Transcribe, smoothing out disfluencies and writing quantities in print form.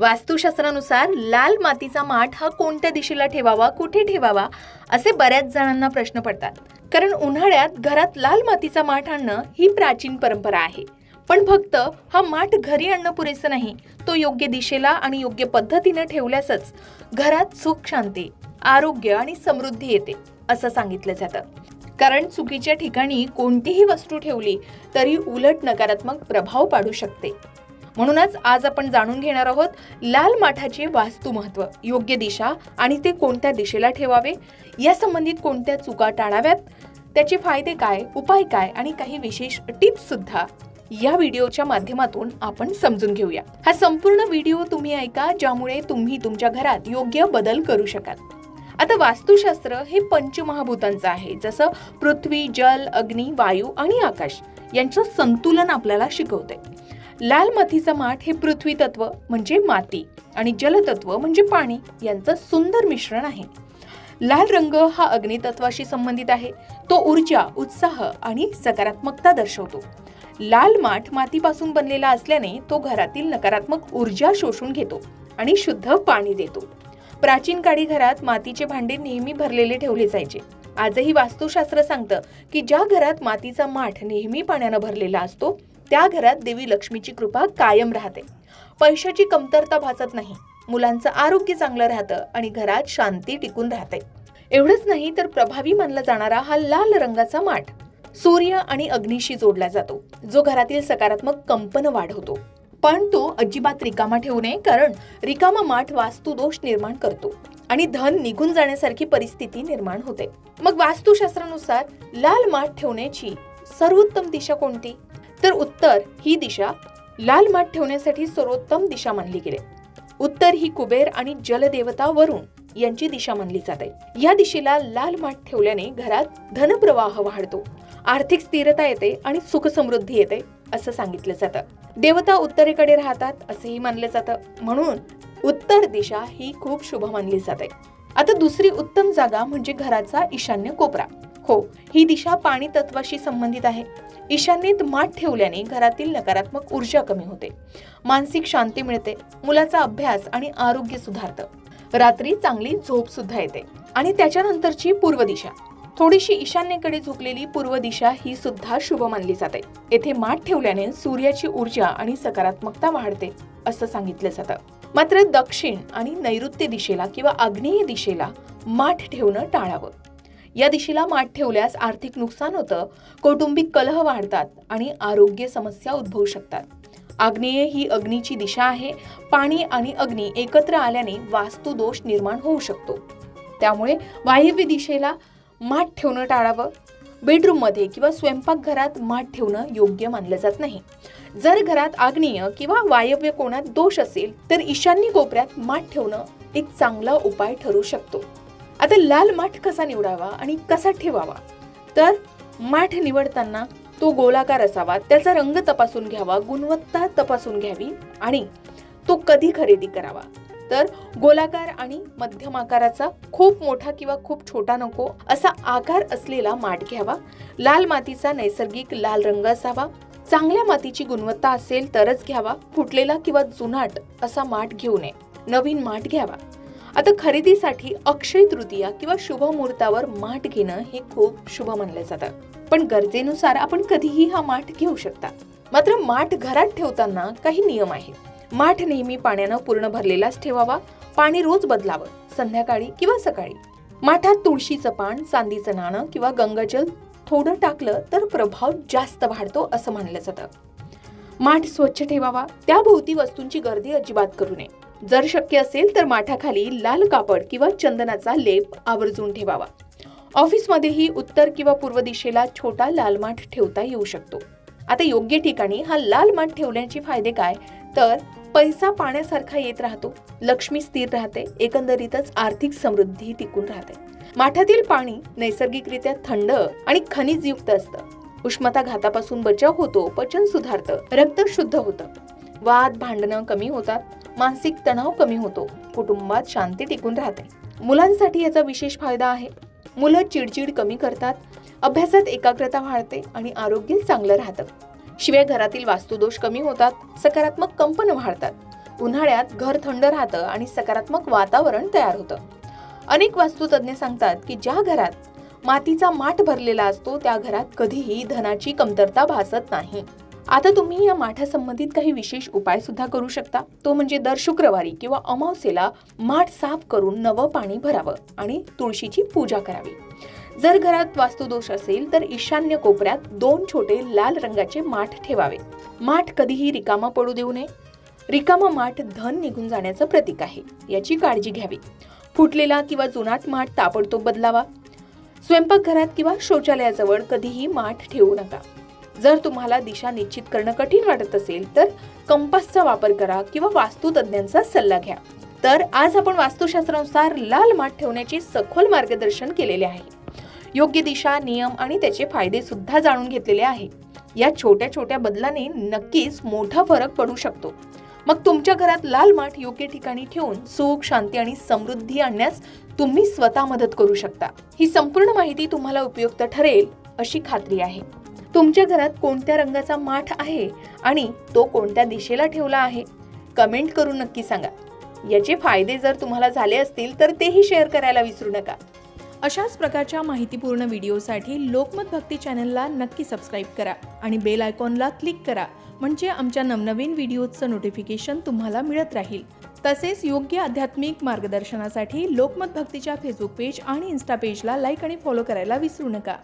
वास्तुशास्त्रानुसार लाल मातीचा माठ हा कोणत्या दिशेला ठेवावा, कुठे ठेवावा असे बऱ्याच जणांना प्रश्न पडतात. कारण उन्हाळ्यात घरात लाल मातीचा माठ आणणं ही प्राचीन परंपरा आहे. पण फक्त हा माठ घरी आणणं पुरेसं नाही, तो योग्य दिशेला आणि योग्य पद्धतीने ठेवल्यासच घरात सुख, शांती, आरोग्य आणि समृद्धी येते असं सांगितलं जातं. कारण चुकीच्या ठिकाणी कोणतीही वस्तू ठेवली तरी उलट नकारात्मक प्रभाव पाडू शकते. म्हणूनच आज आपण जाणून घेणार आहोत लाल माठाचे वास्तू महत्त्व, योग्य दिशा आणि ते कोणत्या दिशेला ठेवावे, या संबंधित कोणत्या चुका टाळाव्यात, त्याचे फायदे काय, उपाय काय आणि काही विशेष टिप्स सुद्धा या व्हिडिओच्या माध्यमातून आपण समजून घेऊया. हा संपूर्ण व्हिडिओ तुम्ही ऐका, ज्यामुळे तुम्ही तुमच्या घरात योग्य बदल करू शकाल. आता वास्तुशास्त्र हे पंचमहाभूतांचं आहे. जसं पृथ्वी, जल, अग्नी, वायू आणि आकाश यांचं संतुलन आपल्याला शिकवते. लाल मातीचा माठ हे पृथ्वी तत्व म्हणजे माती आणि जलतत्व म्हणजे पाणी यांचं सुंदर मिश्रण आहे. लाल रंग हा अग्नितत्वाशी संबंधित आहे. तो ऊर्जा, उत्साह आणि सकारात्मकता दर्शवतो. लाल माठ मातीपासून बनलेला असल्याने तो घरातील नकारात्मक ऊर्जा शोषून घेतो आणि शुद्ध पाणी देतो. प्राचीन काळी घरात मातीचे भांडे नेहमी भरलेले ठेवले जायचे. आजही वास्तुशास्त्र सांगतं की ज्या घरात मातीचा माठ नेहमी पाण्यानं भरलेला असतो त्या घरात देवी लक्ष्मीची कृपा कायम राहते. पैशाची कमतरता भासत नाही, मुलांचं आरोग्य चांगलं राहतं आणि घरात शांती टिकून राहते. एवढंच नाही तर प्रभावी मानला जाणारा हा लाल रंगाचा माठ सूर्य आणि अग्नीशी जोडला जातो, जो घरातील सकारात्मक कंपन वाढवतो. पण तो अजिबात रिकामा ठेवू नये, कारण रिकामा माठ वास्तुदोष निर्माण करतो आणि धन निघून जाण्यासारखी परिस्थिती निर्माण होते. मग वास्तुशास्त्रानुसार लाल माठ ठेवण्याची सर्वोत्तम दिशा कोणती? तर उत्तर ही दिशा लाल माठ ठेवण्यासाठी सर्वोत्तम दिशा मानली गेली. उत्तर ही कुबेर आणि जलदेवता वरुण यांची दिशा मानली जाते. या दिशेला लाल माठ ठेवल्याने घरात धनप्रवाह वाढतो, आर्थिक स्थिरता येते आणि सुख समृद्धी येते असं सांगितलं जातं. देवता उत्तरेकडे राहतात असेही मानलं जातं, म्हणून उत्तर दिशा ही खूप शुभ मानली जाते. आता दुसरी उत्तम जागा म्हणजे घराचा ईशान्य कोपरा. हो, ही दिशा पाणी तत्वाशी संबंधित आहे. ईशान्येत माठ ठेवल्याने घरातील नकारात्मक ऊर्जा कमी होते, मानसिक शांती मिळते, मुलाचा अभ्यास आणि आरोग्य सुधारतं, रात्री चांगली झोप सुद्धा येते. आणि त्याच्यानंतरची पूर्व दिशा, थोडीशी ईशान्येकडे झुकलेली पूर्व दिशा ही सुद्धा शुभ मानली जाते. येथे माठ ठेवल्याने सूर्याची ऊर्जा आणि सकारात्मकता वाढते असं सांगितलं जातं. मात्र दक्षिण आणि नैऋत्य दिशेला किंवा आग्नेय दिशेला माठ ठेवणं टाळावं. या दिशेला माठ ठेवल्यास आर्थिक नुकसान होतं, कौटुंबिक कलह वाढतात आणि आरोग्य समस्या उद्भवू शकतात. आग्नेय ही अग्नीची दिशा आहे. पाणी आणि अग्नी एकत्र आल्याने वास्तुदोष निर्माण होऊ शकतो. त्यामुळे वायव्य दिशेला माठ ठेवणं टाळावं. बेडरूम मध्ये किंवा स्वयंपाकघरात माठ ठेवणं योग्य मानलं जात नाही. जर घरात आग्नेय किंवा वायव्य कोणात दोष असेल तर ईशान्य कोपऱ्यात माठ ठेवणं एक चांगला उपाय ठरू शकतो. आता लाल माठ कसा निवडावा आणि कसा ठेवावा? तर माठ निवडताना तो गोलाकार असावा, त्याचा रंग तपासून घ्यावा, गुणवत्ता तपासून घ्यावी आणि तो कधी खरेदी करावा. तर गोलाकार आणि मध्यम आकाराचा, खूप मोठा किंवा खूप छोटा नको असा आकार असलेला माठ घ्यावा. लाल मातीचा नैसर्गिक लाल रंग असावा. चांगल्या मातीची गुणवत्ता असेल तरच घ्यावा. फुटलेला किंवा जुनाट असा माठ घेऊ नये, नवीन माठ घ्यावा. आता खरेदीसाठी अक्षय तृतीया किंवा शुभ मुहूर्तावर माठ घेणं हे खूप शुभ मानलं जातं. पण गरजेनुसार आपण कधीही हा माठ घेऊ शकता. मात्र माठ घरात ठेवताना काही नियम आहेत. माठ नेहमी पाण्यानं पूर्ण भरलेलाच ठेवावा. पाणी रोज बदलावं, संध्याकाळी किंवा सकाळी. माठात तुळशीचं पान, चांदीचं नाणं किंवा गंगाजल थोडं टाकलं तर प्रभाव जास्त वाढतो असं मानलं जातं. माठ स्वच्छ ठेवावा. त्याभोवती वस्तूंची गर्दी अजिबात करू नये. जर शक्य असेल तर माठाखाली लाल कापड किंवा चंदनाचा लेप आवर्जून ठेवावा. ऑफिसमध्येही उत्तर किंवा पूर्व दिशेला छोटा लाल माठ ठेवता येऊ शकतो. आता योग्य ठिकाणी हा लाल माठ ठेवण्याचे फायदे काय? तर पैसा पाण्यासारखा येत राहतो, लक्ष्मी स्थिर राहते, एकंदरीतच आर्थिक समृद्धी टिकून राहते. माठातील पाणी नैसर्गिकरित्या थंड आणि खनिजयुक्त असतं. उष्णता घातापासून बचाव होतो, पचन सुधारतं, रक्त शुद्ध होतं, वाद भांडणं कमी होतात, मानसिक तणाव कमी होतो, कुटुंबात शांती टिकून राहते. मुलांसाठी याचा विशेष फायदा आहे. मुलं चिडचिड कमी करतात, अभ्यासात एकाग्रता वाढते आणि आरोग्य चांगलं राहतं. शिवाय घरातील वास्तुदोष कमी होतात, सकारात्मक कंपन वाढतात. उन्हाळ्यात घर थंड राहतं आणि सकारात्मक वातावरण तयार होतं. अनेक वास्तुतज्ञ सांगतात की ज्या घरात मातीचा माठ भरलेला असतो त्या घरात कधीही धनाची कमतरता भासत नाही. आता तुम्ही या माठासंबंधित काही विशेष उपाय सुद्धा करू शकता. तो म्हणजे दर शुक्रवारी किंवा अमावस्येला माठ साफ करून नवं पाणी भरावं आणि तुळशीची पूजा करावी. जर घरात वास्तुदोष असेल तर ईशान्य कोपऱ्यात 2 छोटे लाल रंगाचे माठ ठेवावे. माठ कधीही रिकामा पडू देऊ नये. रिकामा माठ धन निघून जाण्याचं प्रतीक आहे, याची काळजी घ्यावी. फुटलेला किंवा जुनाट माठ ताबडतोब बदलावा. स्वयंपाकघरात किंवा शौचालयाजवळ कधीही माठ ठेवू नका. जर तुम्हाला दिशा निश्चित करणं कठीण वाटत असेल तर कंपासचा वापर करा किंवा वास्तुतज्ञांचा सल्ला घ्या. तर आज आपण वास्तुशास्त्रानुसार लाल माठ ठेवण्याचे सखोल मार्गदर्शन केलेले आहे. योग्य दिशा, नियम आणि त्याचे फायदे सुद्धा जाणून घेतलेले आहे. या छोट्या छोट्या बदलाने नक्कीच मोठा फरक पडू शकतो. मग तुमच्या घरात लाल माठ योग्य ठिकाणी ठेवून सुख, शांती आणि समृद्धी आणण्यास तुम्ही स्वतः मदत करू शकता. ही संपूर्ण माहिती तुम्हाला उपयुक्त ठरेल अशी खात्री आहे. तुमच्या घरात कोणत्या रंगाचा माठ आहे आणि तो कोणत्या दिशेला ठेवला आहे कमेंट करून नक्की सांगा. याचे फायदे जर तुम्हाला झाले असतील तर तेही शेअर करायला विसरू नका. अशाच प्रकारच्या माहितीपूर्ण व्हिडिओसाठी लोकमत भक्ती चॅनलला नक्की सबस्क्राईब करा आणि बेल आयकॉनला क्लिक करा, म्हणजे आमच्या नवनवीन व्हिडिओचं नोटिफिकेशन तुम्हाला मिळत राहील. तसेच योग्य आध्यात्मिक मार्गदर्शनासाठी लोकमत भक्तीच्या फेसबुक पेज आणि इन्स्टा पेजला लाईक आणि फॉलो करायला विसरू नका.